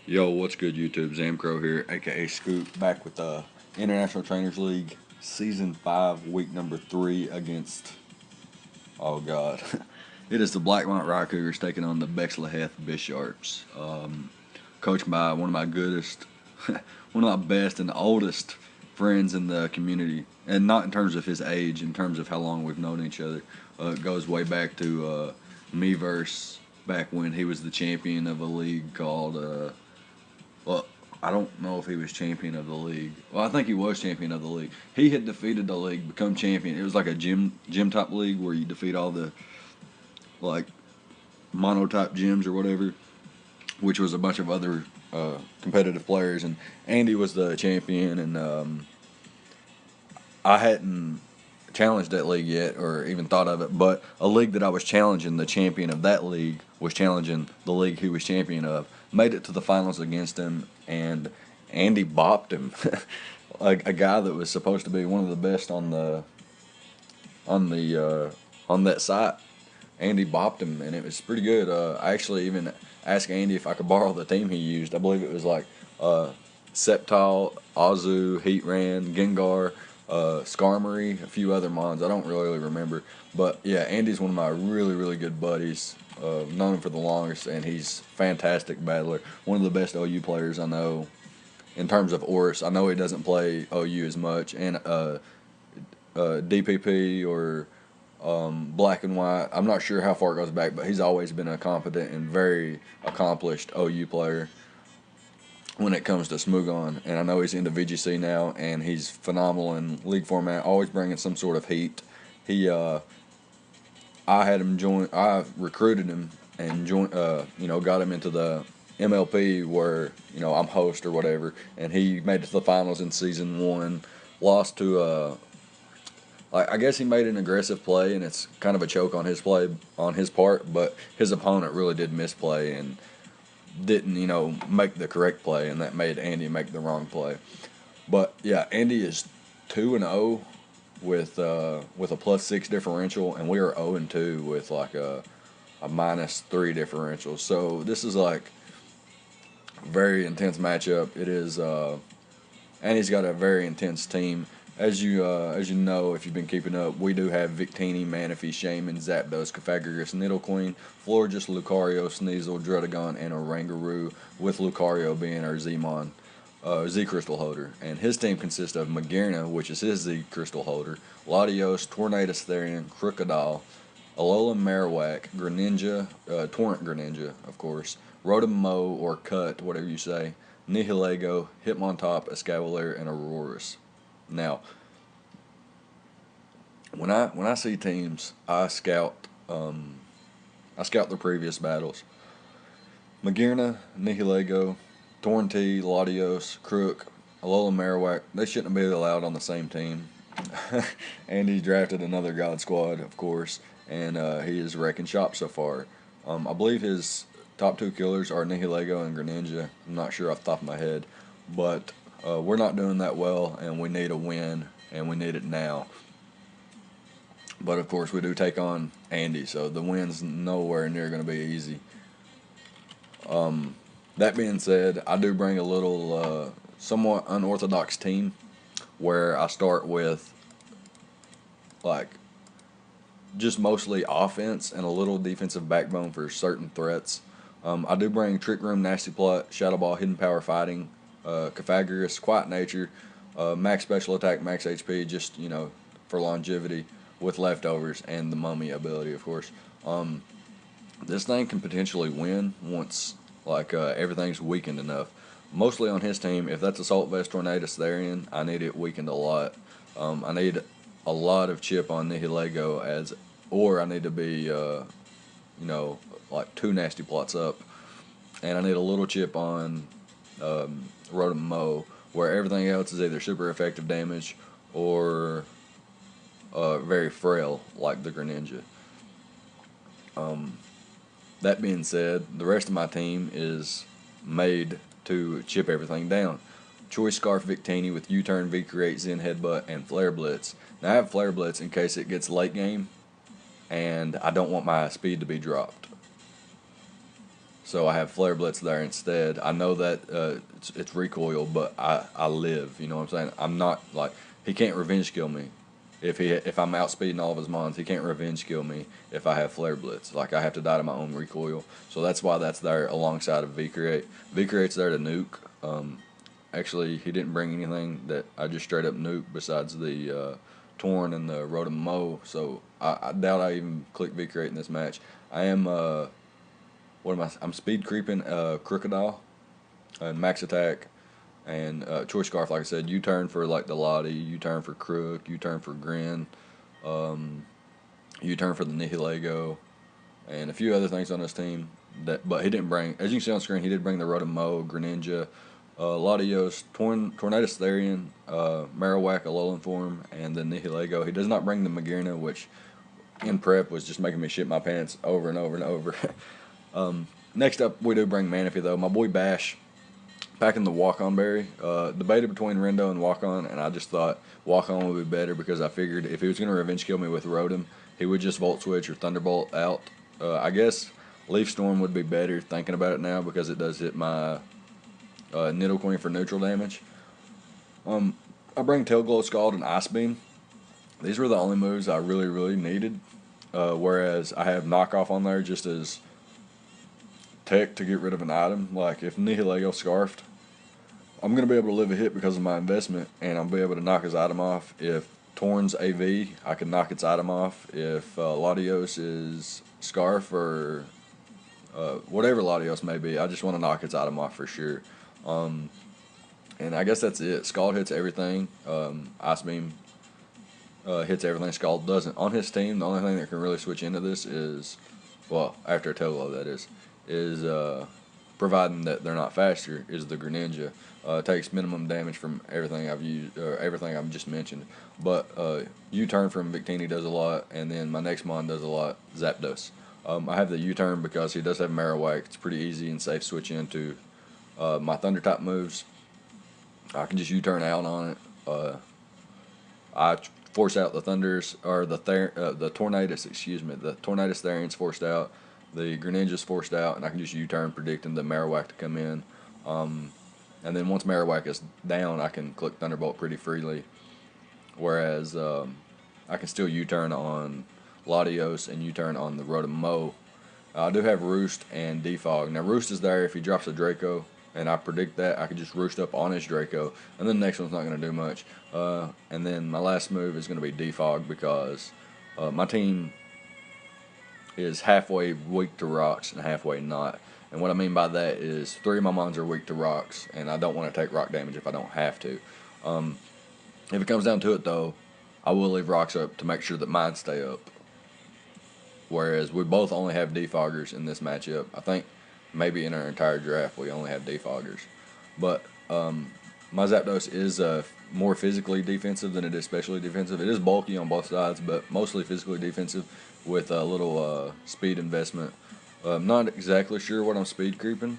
Yo, what's good, YouTube? Zamcro here, aka Scoop, back with the International Trainers League, Season 5, Week number 3 against, oh god, it is the Blackmont Rockers taking on the Bexleyheath Bisharps. Coached by one of my goodest, one of my best and oldest friends in the community, and not in terms of his age, in terms of how long we've known each other. It goes way back to me versus back when he was the champion of a league called well, I don't know if he was champion of the league. Well, I think he was champion of the league. He had defeated the league, become champion. It was like a gym type league where you defeat all the like monotype gyms or whatever, which was a bunch of other competitive players. And Andy was the champion, and I hadn't challenged that league yet or even thought of it. But a league that I was challenging, the champion of that league was challenging the league he was champion of. Made it to the finals against him, and Andy bopped him. Like a guy that was supposed to be one of the best on that site. Andy bopped him, and it was pretty good. I actually even asked Andy if I could borrow the team he used. I believe it was like Septal, Azu, Heatran, Gengar, Skarmory, a few other mons. I don't really remember. But yeah, Andy's one of my really, really good buddies. Known him for the longest, and he's a fantastic battler. One of the best OU players I know in terms of Oris. I know he doesn't play OU as much, and DPP or Black and White. I'm not sure how far it goes back, but he's always been a competent and very accomplished OU player when it comes to Smugon. And I know he's into VGC now, and he's phenomenal in league format, always bringing some sort of heat. He, I had him join. I recruited him and got him into the MLP where I'm host or whatever, and he made it to the finals in season 1. Lost to I guess he made an aggressive play, and it's kind of a choke on his play on his part, but his opponent really did misplay and didn't make the correct play, and that made Andy make the wrong play. But yeah, Andy is 2-0 with a +6 differential, and we are 0-2 with like a -3 differential. So this is like a very intense matchup. It is, and he's got a very intense team. As you know, if you've been keeping up, we do have Victini, Manaphy, Shaman, Zapdos, Cofagrigus, Nidoqueen, Florges, Lucario, Sneasel, Druddigon, and Oranguru, with Lucario being our Zmon. Z Crystal holder, and his team consists of Magearna, which is his Z Crystal holder, Latios, Tornadus Therian, Crocodile, Alola Marowak, Greninja, Torrent Greninja, of course, Rotom or Cut, whatever you say, Nihilego, Hitmontop, Escavalier, and Aurorus. Now, when I see teams, I scout the previous battles. Magearna, Nihilego, Torrentee, Latios, Crook, Alola Marowak, they shouldn't be allowed on the same team. And he drafted another God Squad, of course, and he is wrecking shop so far. I believe his top 2 killers are Nihilego and Greninja. I'm not sure off the top of my head, but we're not doing that well, and we need a win, and we need it now. But of course, we do take on Andy, so the win's nowhere near going to be easy. That being said, I do bring a little somewhat unorthodox team where I start with like just mostly offense and a little defensive backbone for certain threats. I do bring Trick Room, Nasty Plot, Shadow Ball, Hidden Power Fighting, Cofagrigus, Quiet Nature, Max Special Attack, Max HP, just for longevity with leftovers, and the Mummy ability, of course. This thing can potentially win once everything's weakened enough. Mostly on his team, if that's Assault Vest Tornadus Therian, I need it weakened a lot. I need a lot of chip on Nihilego or I need to be, like 2 Nasty Plots up, and I need a little chip on Rotom, where everything else is either super effective damage or very frail, like the Greninja. That being said, the rest of my team is made to chip everything down. Choice Scarf Victini with U-Turn, V-Create, Zen Headbutt, and Flare Blitz. Now I have Flare Blitz in case it gets late game, and I don't want my speed to be dropped. so I have Flare Blitz there instead. I know that it's recoil, but I live. You know what I'm saying? I'm not like he can't revenge kill me. If I'm outspeeding all of his mons, he can't revenge kill me if I have Flare Blitz. Like I have to die to my own recoil. So that's why that's there alongside of V Create. V Create's there to nuke. Actually, he didn't bring anything that I just straight up nuke besides the Torn and the Rotom Mow. So I doubt I even click V Create in this match. I am what am I? I'm speed creeping Crocodile and Max Attack and Choice Scarf. Like I said, U-turn for like the Lottie, U-turn for Crook, U-turn for Grin, U-turn for the Nihilego, and a few other things on this team. But he didn't bring, as you can see on screen, he did bring the Rotom Mow, Greninja, Latios, Tornadus Therian, Marowak, Alolan Form, and the Nihilego. He does not bring the Magearna, which in prep was just making me shit my pants over and over and over. Next up, we do bring Manaphy, though. My boy Bash, packing the Walk-On Berry. Debated between Rendo and Walk-On, and I just thought Walk-On would be better because I figured if he was going to revenge kill me with Rotom, he would just Volt Switch or Thunderbolt out. I guess Leaf Storm would be better thinking about it now because it does hit my Nidoqueen for neutral damage. I bring Tail Glow, Scald, and Ice Beam. These were the only moves I really needed. Whereas I have Knockoff on there just as tech to get rid of an item. Like if Nihilego Scarfed, I'm going to be able to live a hit because of my investment, and I'll be able to knock his item off. If Torn's AV, I can knock its item off. If Latios is Scarf or whatever Latios may be, I just want to knock its item off for sure. And I guess that's it. Scald hits everything. Ice Beam hits everything. Scald doesn't. On his team, the only thing that can really switch into this is, well, after a Tail Glow, that is providing that they're not faster, is the Greninja. Takes minimum damage from everything I've used, or everything I've just mentioned. But U-turn from Victini does a lot, and then my next mon does a lot, Zapdos. I have the U-turn because he does have Marowak. It's pretty easy and safe switch into my Thunder type moves. I can just U-turn out on it. I force out the Thunders, or the Tornadus, excuse me. The Tornadus Therian's forced out. The Greninja's forced out, and I can just U-turn predicting the Marowak to come in. And then once Marowak is down, I can click Thunderbolt pretty freely. Whereas I can still U-turn on Latios and U-turn on the Rotom Mow. I do have Roost and Defog. Now Roost is there if he drops a Draco, and I predict that, I could just Roost up on his Draco, and then the next one's not going to do much. And then my last move is going to be Defog because my team is halfway weak to rocks and halfway not. And what I mean by that is 3 of my mons are weak to rocks, and I don't want to take rock damage if I don't have to. If it comes down to it, though, I will leave rocks up to make sure that mine stay up. Whereas we both only have defoggers in this matchup. I think maybe in our entire draft we only have defoggers. But my Zapdos is more physically defensive than it is specially defensive. It is bulky on both sides, but mostly physically defensive with a little speed investment. I'm not exactly sure what I'm speed creeping,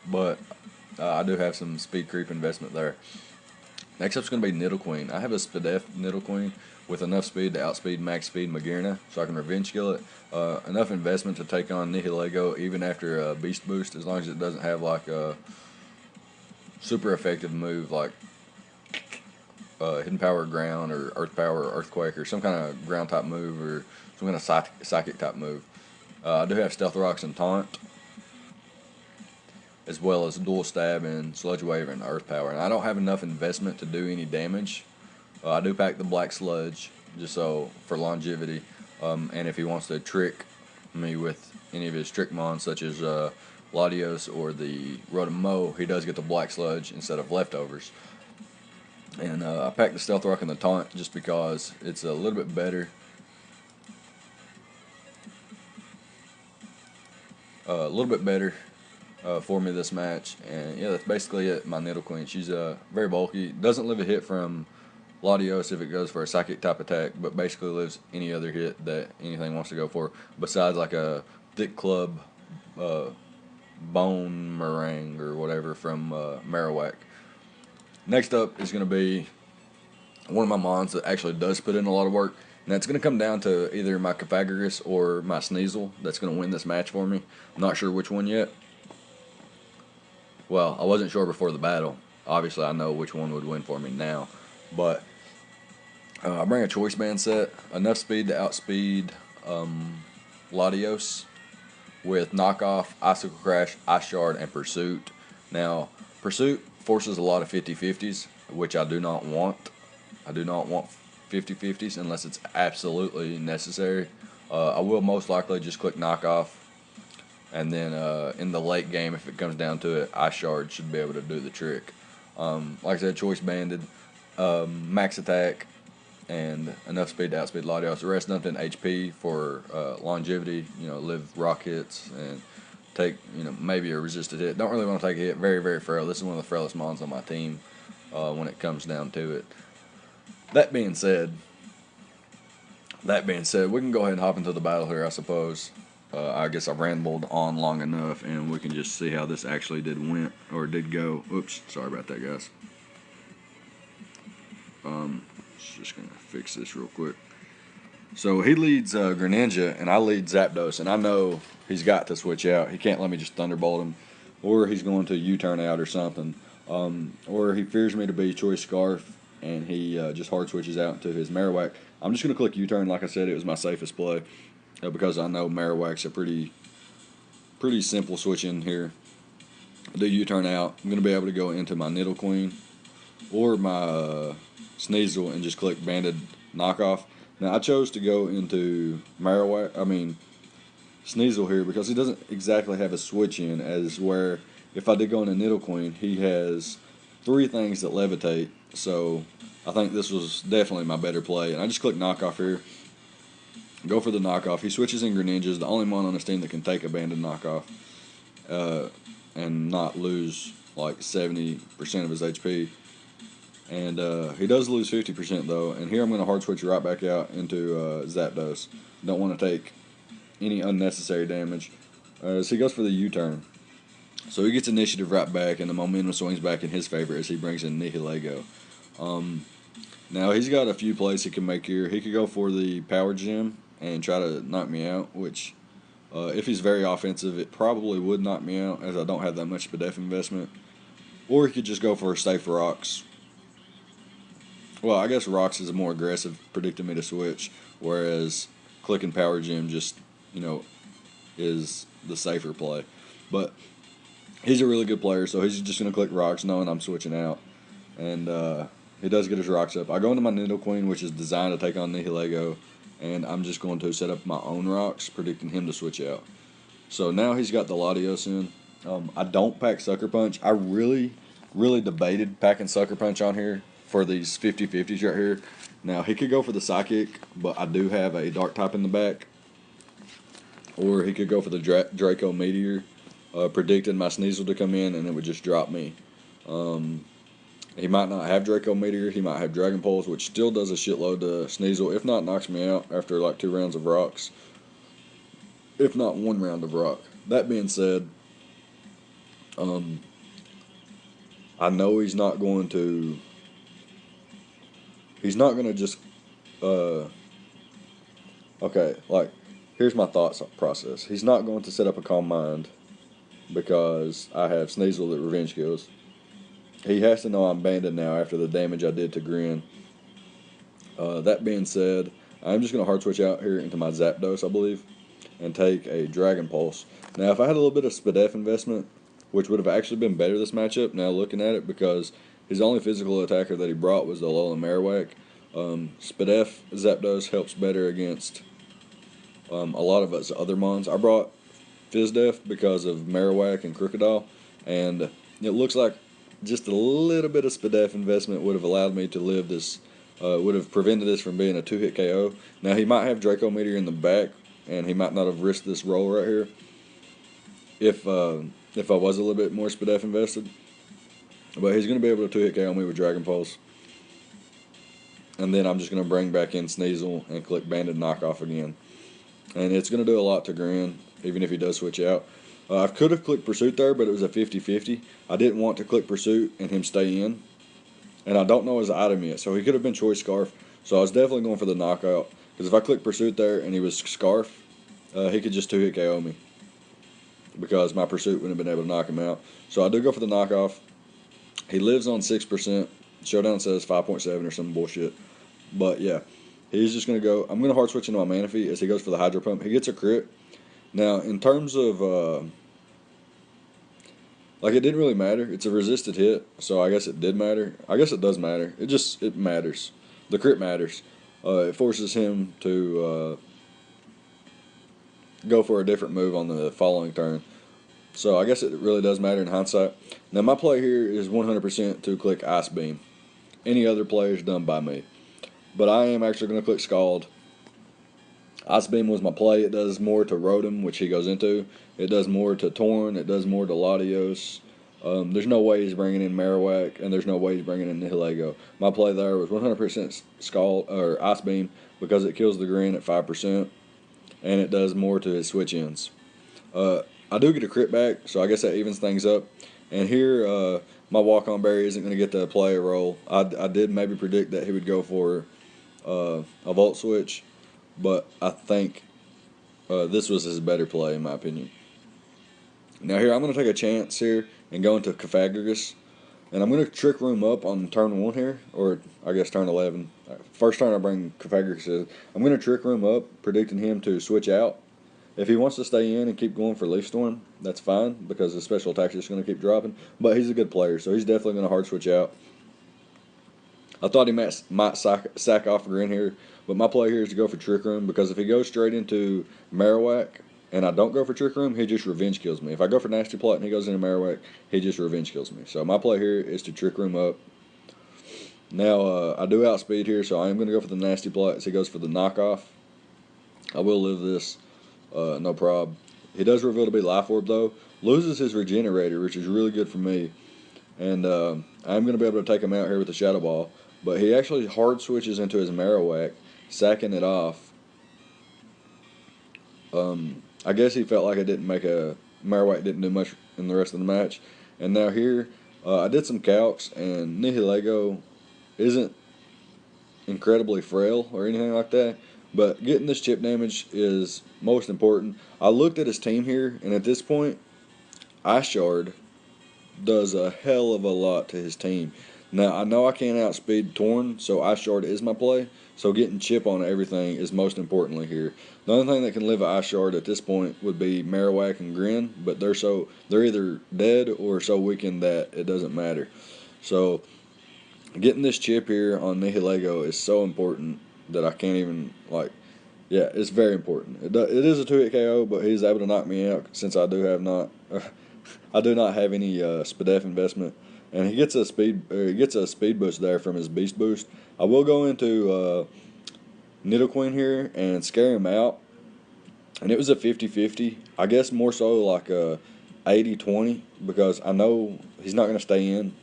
but I do have some speed creep investment there. Next up is going to be Nidoqueen. I have a Spadef Nidoqueen with enough speed to outspeed max speed Magearna, so I can revenge kill it. Enough investment to take on Nihilego even after a Beast Boost, as long as it doesn't have like a super effective move like Hidden Power Ground or Earth Power or Earthquake or some kind of ground type move or some kind of psychic type move. I do have Stealth Rocks and Taunt, as well as Dual Stab and Sludge Wave and Earth Power. And I don't have enough investment to do any damage. I do pack the Black Sludge just so for longevity. And if he wants to trick me with any of his trick mons, such as Latios or the Rotom Mow, he does get the Black Sludge instead of leftovers. And I pack the Stealth Rock and the Taunt just because it's a little bit better. For me this match. And yeah, that's basically it. My Nidoqueen, she's very bulky, doesn't live a hit from Latios if it goes for a psychic type attack, but basically lives any other hit that anything wants to go for, besides like a Thick Club Bone Meringue or whatever from Marowak. Next up is going to be one of my mons that actually does put in a lot of work, and Now it's going to come down to either my Pythagoras or my Sneasel that's going to win this match for me. I'm not sure which one yet. Well, I wasn't sure before the battle. Obviously, I know which one would win for me now. But I bring a choice band set, enough speed to outspeed Latios with knockoff, icicle crash, ice shard, and pursuit. Now, pursuit forces a lot of 50-50s, which I do not want. I do not want 50-50s unless it's absolutely necessary. I will most likely just click knockoff, and then in the late game, if it comes down to it, ice shard should be able to do the trick. Like I said, choice banded, max attack, and enough speed to outspeed Latios. The rest nothing HP for longevity. Live rock hits and take maybe a resisted hit. Don't really want to take a hit. Very, very frail. This is one of the frailest mons on my team when it comes down to it. That being said, we can go ahead and hop into the battle here, I suppose. I guess I rambled on long enough, and we can just see how this actually did go. Oops, sorry about that, guys. Just gonna fix this real quick. So he leads Greninja, and I lead Zapdos, and I know he's got to switch out. He can't let me just Thunderbolt him, or he's going to U-turn out or something. Or he fears me to be Choice Scarf, and he just hard switches out into his Marowak. I'm just going to click U-turn. Like I said, it was my safest play because I know Marowak's a pretty simple switch in here. I do U-turn out. I'm going to be able to go into my Nidoqueen or my Sneasel and just click Banded Knockoff. Now, I chose to go into Sneasel here because he doesn't exactly have a switch in, as where if I did go into Nidoqueen, he has 3 things that levitate. So I think this was definitely my better play. And I just click Knockoff here. Go for the Knockoff. He switches in Greninja, the only mon on his team that can take a Banded Knockoff and not lose like 70% of his HP. And he does lose 50% though. And here I'm going to hard switch right back out into Zapdos. Don't want to take any unnecessary damage. So he goes for the U-turn. So he gets initiative right back, and the momentum swings back in his favor as he brings in Nihilego. Now he's got a few plays he can make here. He could go for the Power Gem and try to knock me out, which if he's very offensive, it probably would knock me out as I don't have that much Spadef investment. Or he could just go for Safe Rocks. Well, I guess Rocks is more aggressive, predicting me to switch, whereas clicking Power Gem just, is the safer play. But he's a really good player, so he's just going to click Rocks knowing I'm switching out. And he does get his Rocks up. I go into my Nidoqueen, which is designed to take on Nihilego, and I'm just going to set up my own Rocks, predicting him to switch out. So now he's got the Latios in. I don't pack Sucker Punch. I really debated packing Sucker Punch on here for these 50-50s right here. Now, he could go for the Psychic, but I do have a Dark type in the back. Or he could go for the Draco Meteor, predicting my Sneasel to come in, and it would just drop me. He might not have Draco Meteor. He might have Dragon Pulse, which still does a shitload to Sneasel. If not, knocks me out after like 2 rounds of Rocks. If not 1 round of Rock. That being said, I know he's not going to just, okay, like, here's my thoughts process. He's not going to set up a Calm Mind because I have Sneasel that Revenge kills. He has to know I'm banded now after the damage I did to Grin. That being said, I'm just going to hard switch out here into my Zapdos, I believe, and take a Dragon Pulse. Now, if I had a little bit of Spadef investment, which would have actually been better this matchup, now looking at it, because his only physical attacker that he brought was the Alolan Marowak. Spadef Zapdos helps better against a lot of us other mons. I brought Fizdef because of Marowak and Crocodile, and it looks like just a little bit of Spadef investment would have allowed me to live this, would have prevented this from being a 2-hit KO. Now, he might have Draco Meteor in the back, and he might not have risked this roll right here if I was a little bit more Spadef invested. But he's going to be able to 2-hit KO me with Dragon Pulse. And then I'm just going to bring back in Sneasel and click Banded Knockoff again. And it's going to do a lot to Grin, even if he does switch out. I could have clicked Pursuit there, but it was a 50-50. I didn't want to click Pursuit and him stay in. And I don't know his item yet, so he could have been Choice Scarf. So I was definitely going for the knockout, Because if I click Pursuit there and he was Scarf, he could just 2-hit KO me. Because my Pursuit wouldn't have been able to knock him out. So I do go for the knockoff. He lives on 6%. Showdown says 5.7 or some bullshit. But yeah, he's just going to go. I'm going to hard switch into my Manaphy as he goes for the Hydro Pump. He gets a crit. Now, in terms of, like, it didn't really matter. It's a resisted hit, so I guess it did matter. I guess it does matter. It matters. The crit matters. It forces him to go for a different move on the following turn. So I guess it really does matter in hindsight. Now, my play here is 100% to click Ice Beam. Any other play is done by me. But I am actually going to click Scald. Ice Beam was my play. It does more to Rotom, which he goes into. It does more to Torn. It does more to Latios. There's no way he's bringing in Marowak, and there's no way he's bringing in Nihilego. My play there was 100% Scald or Ice Beam because it kills the Grin at 5%, and it does more to his switch ins. I do get a crit back, so I guess that evens things up. And here, my walk-on berry isn't going to get to play a role. I did maybe predict that he would go for a Volt Switch, but I think this was his better play, in my opinion. Now here, I'm going to take a chance here and go into Cofagrigus. And I'm going to Trick Room up on turn 1 here, or I guess turn 11. First turn I bring Cofagrigus in. I'm going to Trick Room up, predicting him to switch out. If he wants to stay in and keep going for Leaf Storm, that's fine, because his special attack is just going to keep dropping. But he's a good player, so he's definitely going to hard switch out. I thought he might sack off Grin here, but my play here is to go for Trick Room, because if he goes straight into Marowak and I don't go for Trick Room, he just revenge kills me. If I go for Nasty Plot and he goes into Marowak, he just revenge kills me. So my play here is to Trick Room up. Now, I do outspeed here, so I am going to go for the Nasty Plot as he goes for the knockoff. I will live this. No prob. He does reveal to be Life Orb, though. Loses his Regenerator, which is really good for me. And I'm going to be able to take him out here with the Shadow Ball. But he actually hard switches into his Marowak, sacking it off. I guess he felt like it didn't make a... Marowak didn't do much in the rest of the match. And now here, I did some calcs, and Nihilego isn't incredibly frail or anything like that. But getting this chip damage is most important. I looked at his team here, and at this point, Ice Shard does a hell of a lot to his team. Now, I know I can't outspeed Torn, so Ice Shard is my play. So getting chip on everything is most importantly here. The only thing that can live Ice Shard at this point would be Marowak and Grin, but they're either dead or so weakened that it doesn't matter. So getting this chip here on Nihilego is so important that I can't even, like, yeah, it's very important. It is a 2-hit KO, but he's able to knock me out since I do not have any Spadef investment. And he gets a speed boost there from his Beast Boost. I will go into Nidoqueen here and scare him out. And it was a 50-50. I guess more so like a 80-20, because I know he's not going to stay in.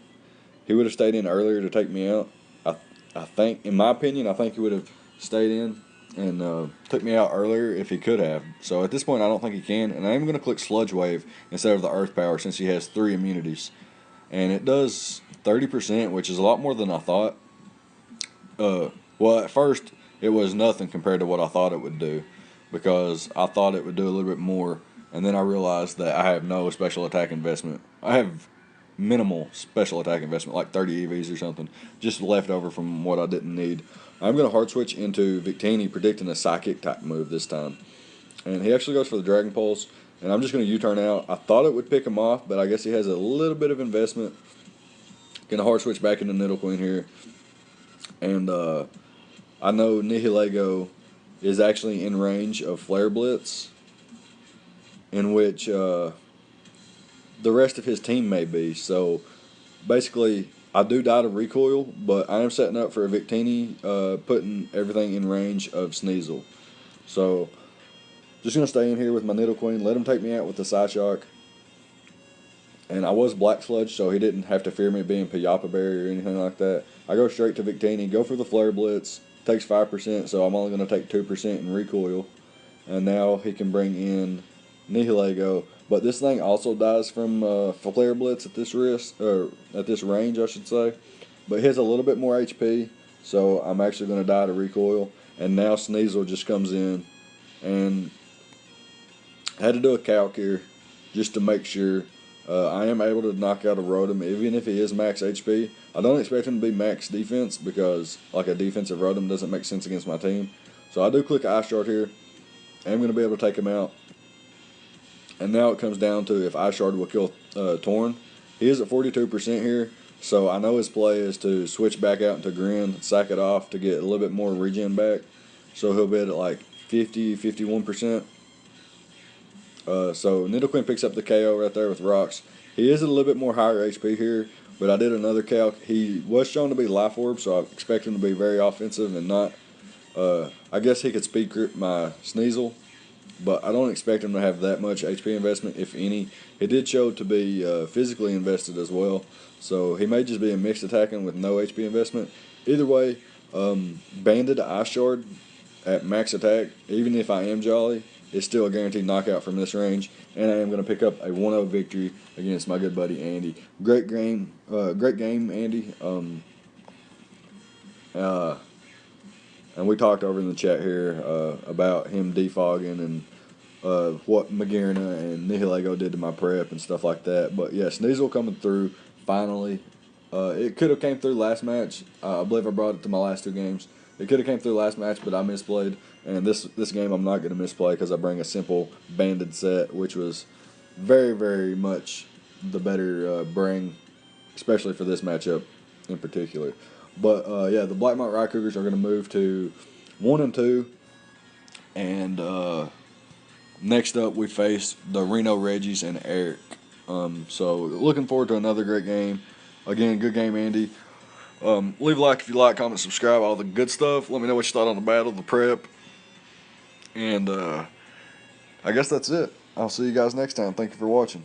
He would have stayed in earlier to take me out. I think, in my opinion, I think he would have stayed in and took me out earlier if he could have. So at this point, I don't think he can. And I'm going to click Sludge Wave instead of the Earth Power since he has 3 immunities. And it does 30%, which is a lot more than I thought. Well, at first, it was nothing compared to what I thought it would do, because I thought it would do a little bit more. And then I realized that I have no special attack investment. I have minimal special attack investment, like 30 EVs or something, just left over from what I didn't need. I'm going to hard switch into Victini, predicting a Psychic type move this time. And he actually goes for the Dragon Pulse, and I'm just going to U-turn out. I thought it would pick him off, but I guess he has a little bit of investment. Going to hard switch back into Nidoqueen here. And I know Nihilego is actually in range of Flare Blitz, in which the rest of his team may be. So basically, I do die to Recoil, but I am setting up for a Victini, putting everything in range of Sneasel. So just going to stay in here with my Nidoqueen, let him take me out with the Psyshock. And I was Black Sludge, so he didn't have to fear me being Payapa Berry or anything like that. I go straight to Victini, go for the Flare Blitz, takes 5%, so I'm only going to take 2% in Recoil. And now he can bring in Nihilego. But this thing also dies from Flare Blitz at this range, I should say. But he has a little bit more HP, so I'm actually going to die to Recoil. and now Sneasel just comes in, and I had to do a calc here just to make sure I am able to knock out a Rotom, even if he is max HP. I don't expect him to be max defense because like a defensive Rotom doesn't make sense against my team. So I do click Ice Shard here. I am going to be able to take him out. And now it comes down to if Ice Shard will kill Torn. He is at 42% here. So I know his play is to switch back out into Grin, sack it off to get a little bit more regen back. So he'll be at like 50, 51%. So Nidoqueen picks up the KO right there with rocks. He is a little bit more higher HP here, but I did another calc. He was shown to be Life Orb, so I expect him to be very offensive and not. I guess he could speed grip my Sneasel, but I don't expect him to have that much HP investment, if any. He did show to be physically invested as well, so he may just be a mixed attacking with no HP investment. Either way, Banded Ice Shard at max attack, even if I am Jolly, it's still a guaranteed knockout from this range, and I am going to pick up a 1-0 victory against my good buddy Andy. Great game, Andy. And we talked over in the chat here about him defogging and what Magearna and Nihilego did to my prep and stuff like that. But yeah, Sneasel coming through finally. It could have came through last match. I believe I brought it to my last 2 games. It could have came through last match, but I misplayed. And this game I'm not going to misplay because I bring a simple banded set, which was very, very much the better bring, especially for this matchup in particular. But yeah, the Blackmont Rycougars are going to move to 1 and 2. And next up we face the Reno Reggies and Eric. So looking forward to another great game. Again, good game, Andy. Leave a like if you like, comment, subscribe, all the good stuff. Let me know what you thought on the battle, the prep. And I guess that's it. I'll see you guys next time. Thank you for watching.